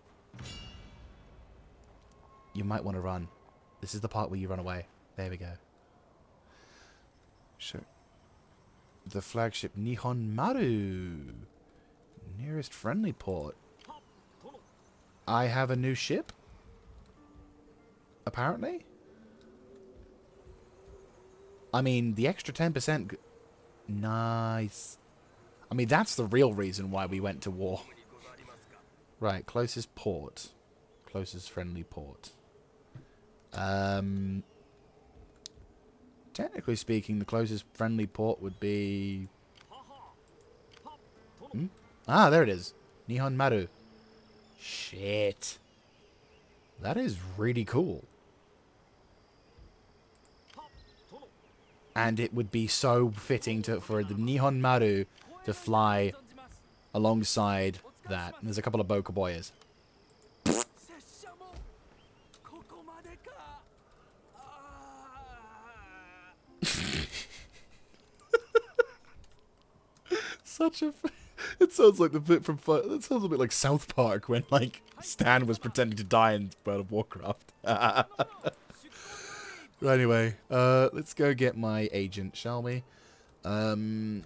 You might want to run. This is the part where you run away. There we go. Sure. The flagship Nihon Maru. Nearest friendly port. I have a new ship? Apparently? I mean, the extra 10%... Nice. I mean, that's the real reason why we went to war. Right, closest port. Closest friendly port. Technically speaking, the closest friendly port would be... Ah, there it is. Nihon Maru. Shit. That is really cool. And it would be so fitting for the Nihon Maru to fly alongside that. And there's a couple of Bokaboyas. Such a... It sounds like the bit from... It sounds a bit like South Park when, like, Stan was pretending to die in World of Warcraft. Anyway, let's go get my agent, shall we? There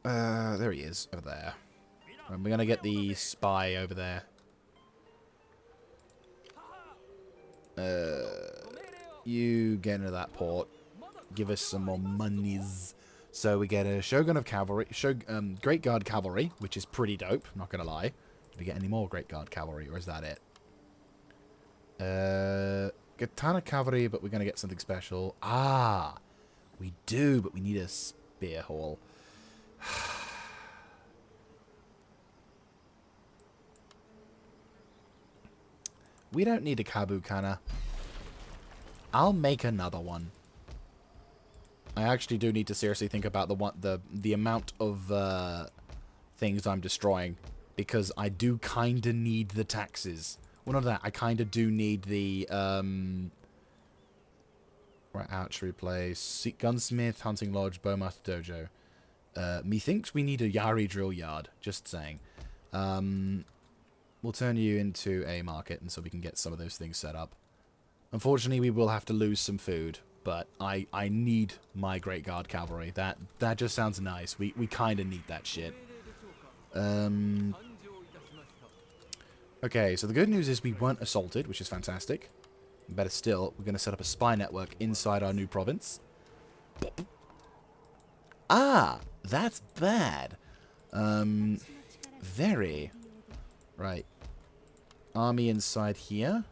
he is, over there. And we're gonna get the spy over there. You get into that port. Give us some more monies. So we get a Shogun of Cavalry, Great Guard Cavalry, which is pretty dope, not gonna lie. Do we get any more Great Guard Cavalry, or is that it? Katana Cavalry, but we're gonna get something special. Ah! We do, but we need a Spear Hall. We don't need a Kabukana. I'll make another one. I actually do need to seriously think about the amount of things I'm destroying, because I do kind of need the taxes. Well, not that. I kind of do need the right, archery place, gunsmith, hunting lodge, bowmaster dojo. Methinks we need a Yari drill yard. Just saying. We'll turn you into a market, and so we can get some of those things set up. Unfortunately, we will have to lose some food. But I need my Great Guard Cavalry. That just sounds nice. We kind of need that shit. Okay, so the good news is we weren't assaulted, which is fantastic. Better still, we're going to set up a spy network inside our new province. Ah, that's bad. Very. Right. Army inside here.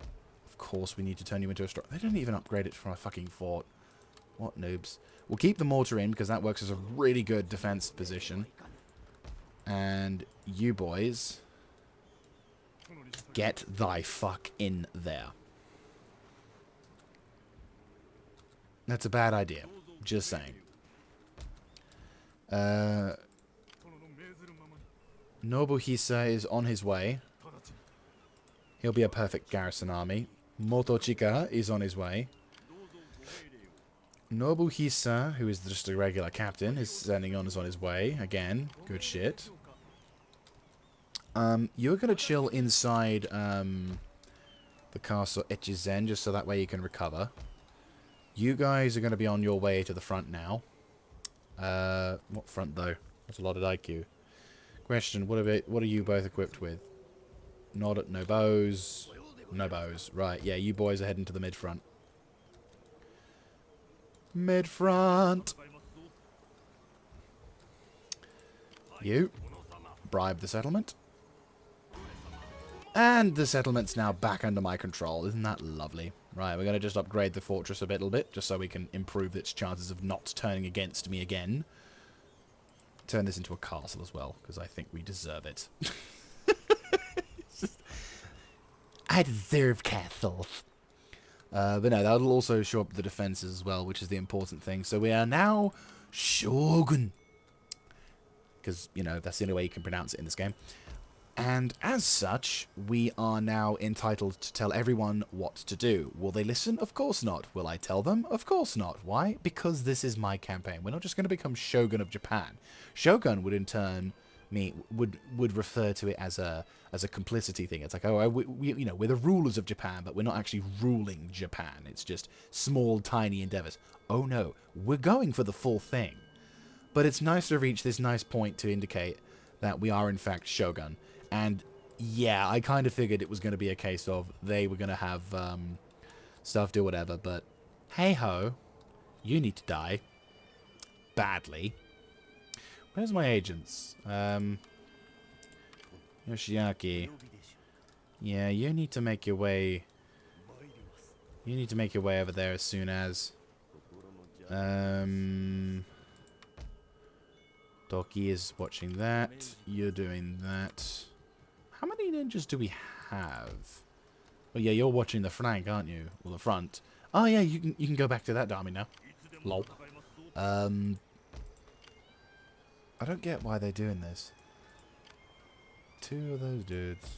Of course we need to turn you into a strong... They didn't even upgrade it from a fucking fort. What noobs. We'll keep the mortar in because that works as a really good defense position. And you boys... Get thy fuck in there. That's a bad idea. Just saying. Nobuhisa is on his way. He'll be a perfect garrison army. Motochika is on his way. Nobuhisa, who is just a regular captain, is sending on his way. Again, good shit. You're going to chill inside the castle Echizen, just so that way you can recover. You guys are going to be on your way to the front now. What front, though? That's a lot of IQ. Question, what are you both equipped with? No bows. No bows. Right, yeah, you boys are heading to the mid-front. Mid-front! You. Bribe the settlement. And the settlement's now back under my control. Isn't that lovely? Right, we're going to just upgrade the fortress a little bit, just so we can improve its chances of not turning against me again. Turn this into a castle as well, because I think we deserve it. I deserve castles. But no, that'll also show up the defenses as well, which is the important thing. So we are now Shogun. Because, you know, that's the only way you can pronounce it in this game. And as such, we are now entitled to tell everyone what to do. Will they listen? Of course not. Will I tell them? Of course not. Why? Because this is my campaign. We're not just going to become Shogun of Japan. Shogun would in turn would refer to it as a complicity thing. It's like, oh, you know, we're the rulers of Japan, but we're not actually ruling Japan. It's just small, tiny endeavors. Oh no, we're going for the full thing. But it's nice to reach this nice point to indicate that we are in fact Shogun. And yeah, I kind of figured it was going to be a case of they were going to have stuff do whatever, but hey ho, you need to die badly. Where's my agents? Yoshiaki. Yeah, you need to make your way. You need to make your way over there as soon as. Toki is watching that. You're doing that. How many ninjas do we have? Oh yeah, you're watching the flank, aren't you? Or the front. Oh yeah, you can go back to that army now. Lol. I don't get why they're doing this. 2 of those dudes.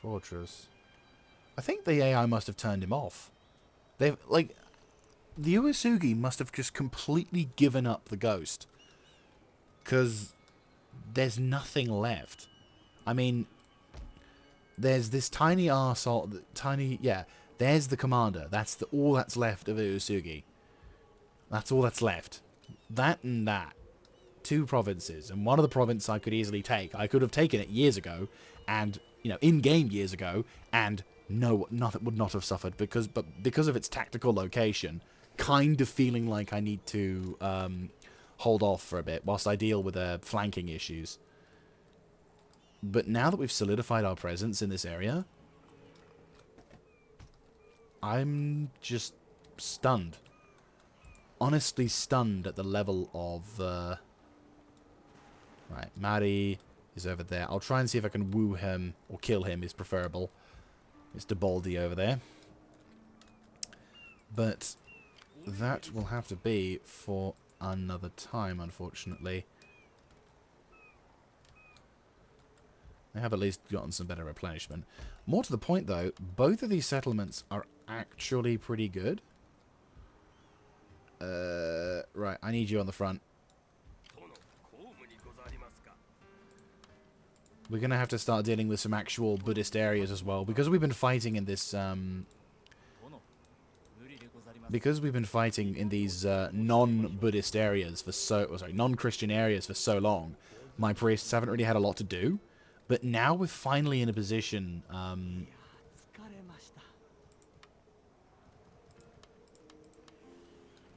Fortress. I think the AI must have turned him off. They've, like, the Uesugi must have just completely given up the ghost. Because there's nothing left. I mean, there's this tiny arsehole, there's the commander. That's all that's left of Uesugi. That's all that's left. That and that. 2 provinces, and one of the provinces I could easily take. I could have taken it years ago, and, you know, in-game years ago, and nothing would not have suffered, because of its tactical location, kind of feeling like I need to hold off for a bit, whilst I deal with flanking issues. But now that we've solidified our presence in this area, I'm just stunned. Honestly stunned at the level of... Right, Mari is over there. I'll try and see if I can woo him, or kill him is preferable. Mr. Baldy over there. But that will have to be for another time, unfortunately. They have at least gotten some better replenishment. More to the point, though, both of these settlements are actually pretty good. Right, I need you on the front. We're going to have to start dealing with some actual Buddhist areas as well. Because we've been fighting in this... because we've been fighting in these non-Buddhist areas for non-Christian areas for so long, my priests haven't really had a lot to do. But now we're finally in a position...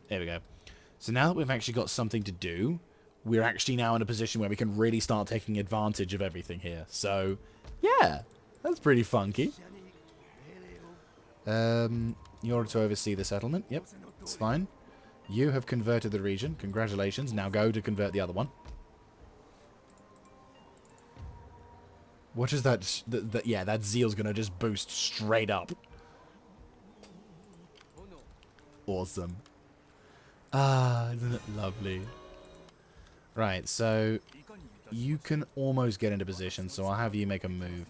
there we go. So now that we've actually got something to do, we're actually now in a position where we can really start taking advantage of everything here. So, yeah, that's pretty funky. You're to oversee the settlement. Yep, it's fine. You have converted the region. Congratulations. Now go to convert the other one. What is that? Yeah, that zeal's going to just boost straight up. Awesome. Ah, isn't it lovely? Right, so you can almost get into position, so I'll have you make a move.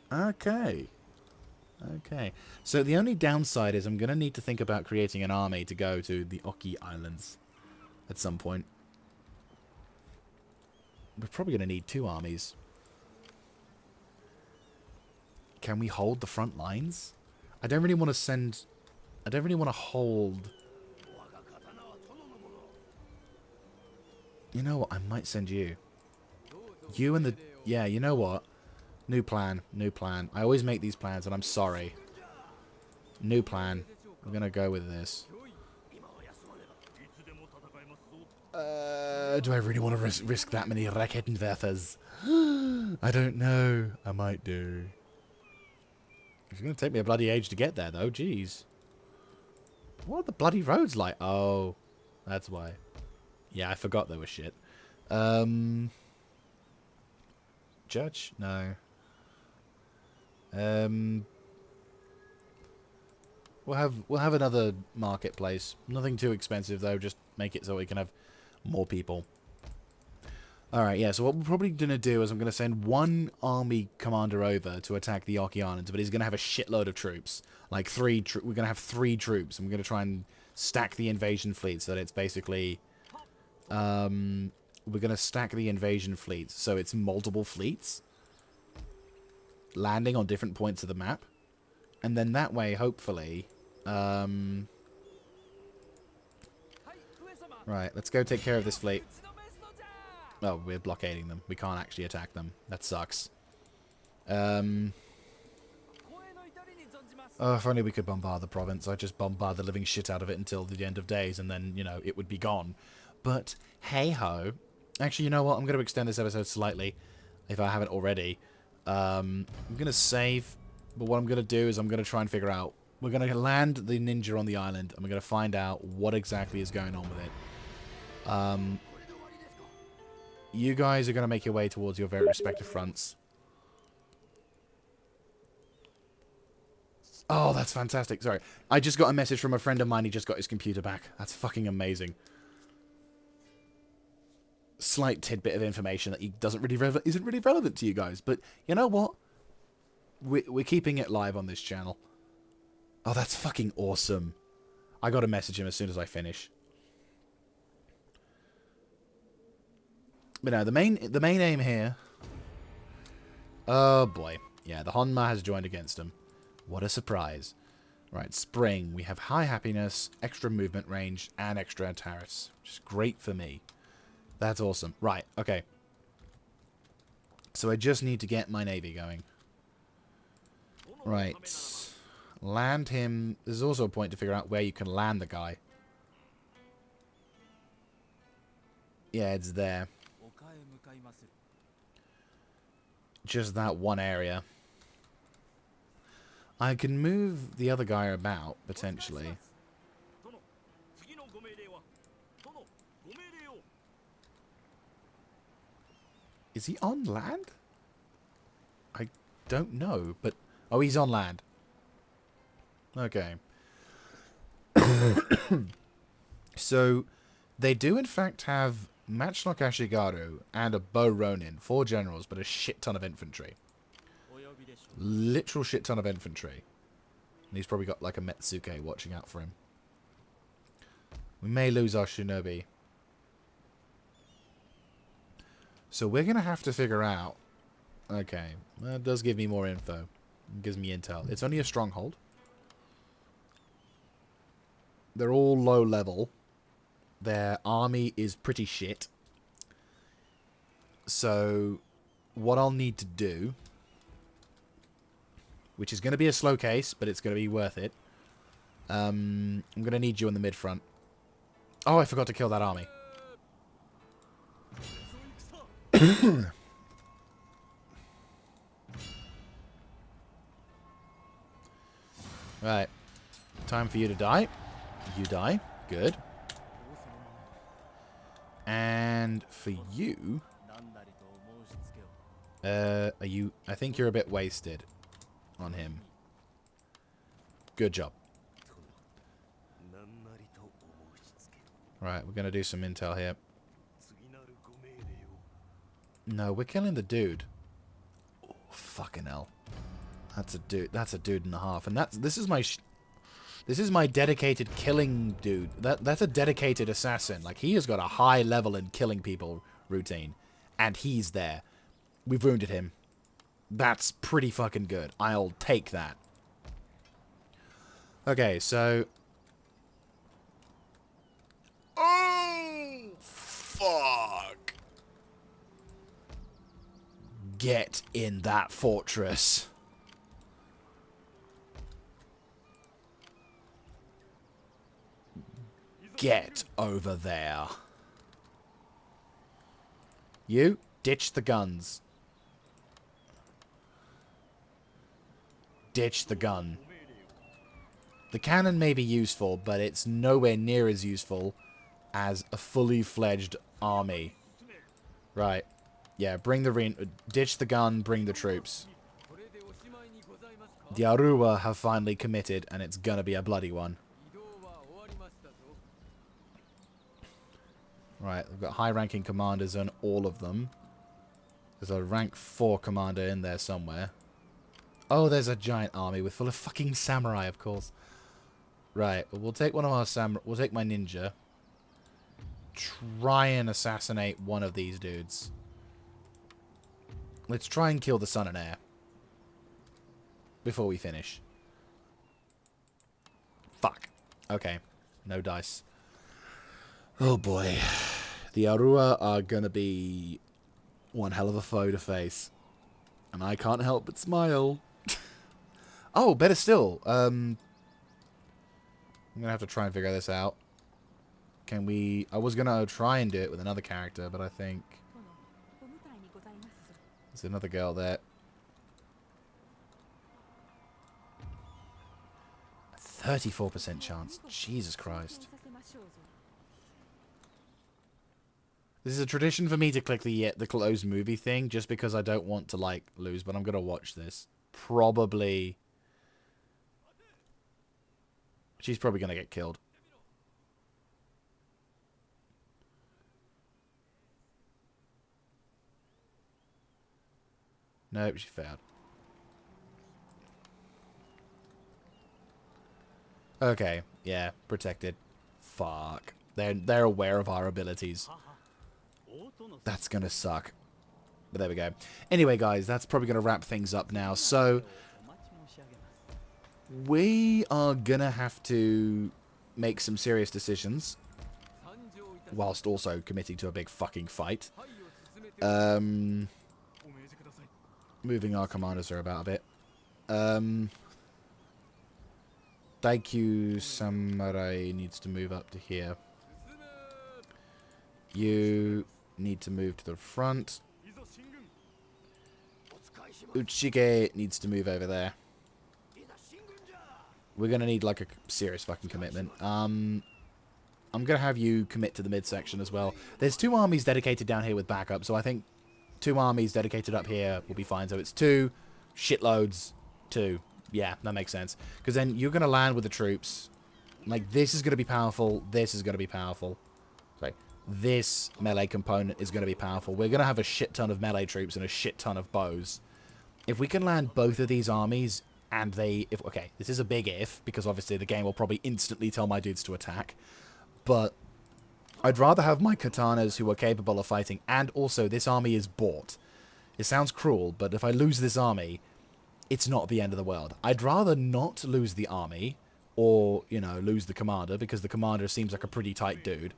Okay. Okay. So the only downside is I'm going to need to think about creating an army to go to the Oki Islands at some point. We're probably going to need 2 armies. Can we hold the front lines? I don't really want to send... I don't really want to hold... You know what? I might send you. You and the... Yeah, you know what? New plan. New plan. I always make these plans, and I'm sorry. New plan. I'm going to go with this. Do I really want to risk that many Raketenwerfers? I don't know. I might do. It's going to take me a bloody age to get there, though. Jeez. What are the bloody roads like? Oh, that's why. Yeah, I forgot they were shit. Judge? No. We'll have another marketplace. Nothing too expensive though. Just make it so we can have more people. All right, yeah. So what we're probably gonna do is I'm gonna send 1 army commander over to attack the Oki Islands, but he's gonna have a shitload of troops. Like we're gonna have 3 troops, and we're gonna try and stack the invasion fleet so that it's basically. We're going to stack the invasion fleet so it's multiple fleets landing on different points of the map. And then that way, hopefully... Right, let's go take care of this fleet. Oh, we're blockading them. We can't actually attack them. That sucks. Oh, if only we could bombard the province. I'd just bombard the living shit out of it until the end of days, and then, you know, it would be gone. But, hey-ho. Actually, you know what? I'm going to extend this episode slightly, if I haven't already. I'm going to save, but what I'm going to do is I'm going to try and figure out... We're going to land the ninja on the island, and we're going to find out what exactly is going on with it. You guys are going to make your way towards your very respective fronts. Oh, that's fantastic. Sorry. I just got a message from a friend of mine. He just got his computer back. That's fucking amazing. Slight tidbit of information that he doesn't really isn't really relevant to you guys. But you know what? We're keeping it live on this channel. Oh, that's fucking awesome. I got to message him as soon as I finish. But no, the main aim here... Oh, boy. Yeah, the Honma has joined against him. What a surprise. Right, spring. We have high happiness, extra movement range, and extra tariffs. Which is great for me. That's awesome. Right, okay. So I just need to get my navy going. Right. Land him. There's also a point to figure out where you can land the guy. Yeah, it's there. Just that one area. I can move the other guy about, potentially. Is he on land? I don't know, but... Oh, he's on land. Okay. So, they do in fact have Matchlock Ashigaru and a Bow Ronin, 4 generals, but a shit ton of infantry. Literal shit ton of infantry. And he's probably got like a Metsuke watching out for him. We may lose our shinobi. So we're going to have to figure out... Okay, that does give me more info. It gives me intel. It's only a stronghold. They're all low level. Their army is pretty shit. So, what I'll need to do, which is going to be a slow case, but it's going to be worth it. I'm going to need you in the mid front. Oh, I forgot to kill that army. Right. Time for you to die. You die. Good. And for you... are you... I think you're a bit wasted on him. Good job. Right, we're going to do some intel here. No, we're killing the dude. Oh, fucking hell. That's a dude. That's a dude and a half. And this is my dedicated killing dude. That's a dedicated assassin. Like, he has got a high level in killing people routine. And he's there. We've wounded him. That's pretty fucking good. I'll take that. Okay, so... Oh, fuck. Get in that fortress. Get over there. You, ditch the guns. Ditch the gun. The cannon may be useful, but it's nowhere near as useful as a fully fledged army. Right. Yeah, bring the ditch the gun, bring the troops. The Aruwa have finally committed, and it's gonna be a bloody one. Right, we've got high-ranking commanders on all of them. There's a rank 4 commander in there somewhere. Oh, there's a giant army with full of fucking samurai, of course. Right, well, we'll take one of our we'll take my ninja. Try and assassinate one of these dudes. Let's try and kill the son and heir. Before we finish. Fuck. Okay. No dice. Oh boy. The Arua are gonna be one hell of a foe to face. And I can't help but smile. Oh, better still. I'm gonna have to try and figure this out. Can we... I was gonna try and do it with another character, but I think... There's another girl there. 34% chance. Jesus Christ. This is a tradition for me to click the close movie thing, just because I don't want to, like, lose, but I'm gonna watch this. Probably... She's probably going to get killed. Nope, she failed. Okay, yeah, protected. Fuck. They're aware of our abilities. That's gonna suck. But there we go. Anyway, guys, that's probably gonna wrap things up now. So, we are gonna have to make some serious decisions, whilst also committing to a big fucking fight. Moving our commanders are about a bit. Daikyu Samurai needs to move up to here. You need to move to the front. Uchige needs to move over there. We're going to need, like, a serious fucking commitment. I'm going to have you commit to the midsection as well. There's 2 armies dedicated down here with backup, so I think 2 armies dedicated up here will be fine. So it's 2 shitloads, 2. Yeah, that makes sense. Because then you're going to land with the troops. Like, this is going to be powerful. This is going to be powerful. Sorry. This melee component is going to be powerful. We're going to have a shit ton of melee troops and a shit ton of bows. If we can land both of these armies, and they... Okay, this is a big if, because obviously the game will probably instantly tell my dudes to attack. But I'd rather have my katanas who are capable of fighting, and also this army is bought. It sounds cruel, but if I lose this army, it's not the end of the world. I'd rather not lose the army, or, you know, lose the commander, because the commander seems like a pretty tight dude.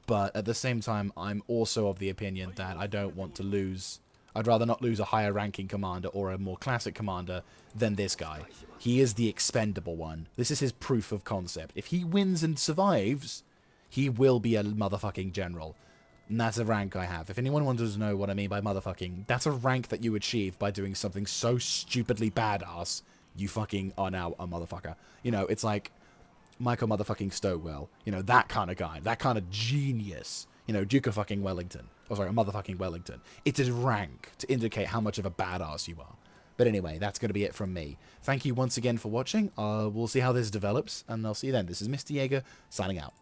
But at the same time, I'm also of the opinion that I don't want to lose... I'd rather not lose a higher ranking commander or a more classic commander than this guy. He is the expendable one. This is his proof of concept. If he wins and survives, he will be a motherfucking general. And that's a rank I have. If anyone wants to know what I mean by motherfucking, that's a rank that you achieve by doing something so stupidly badass, you fucking are now a motherfucker. You know, it's like Michael motherfucking Stowell. You know, that kind of guy. That kind of genius. You know, Duke of fucking Wellington. Oh, sorry, motherfucking Wellington. It's a rank to indicate how much of a badass you are. But anyway, that's going to be it from me. Thank you once again for watching. We'll see how this develops, and I'll see you then. This is Mr. Jaeger, signing out.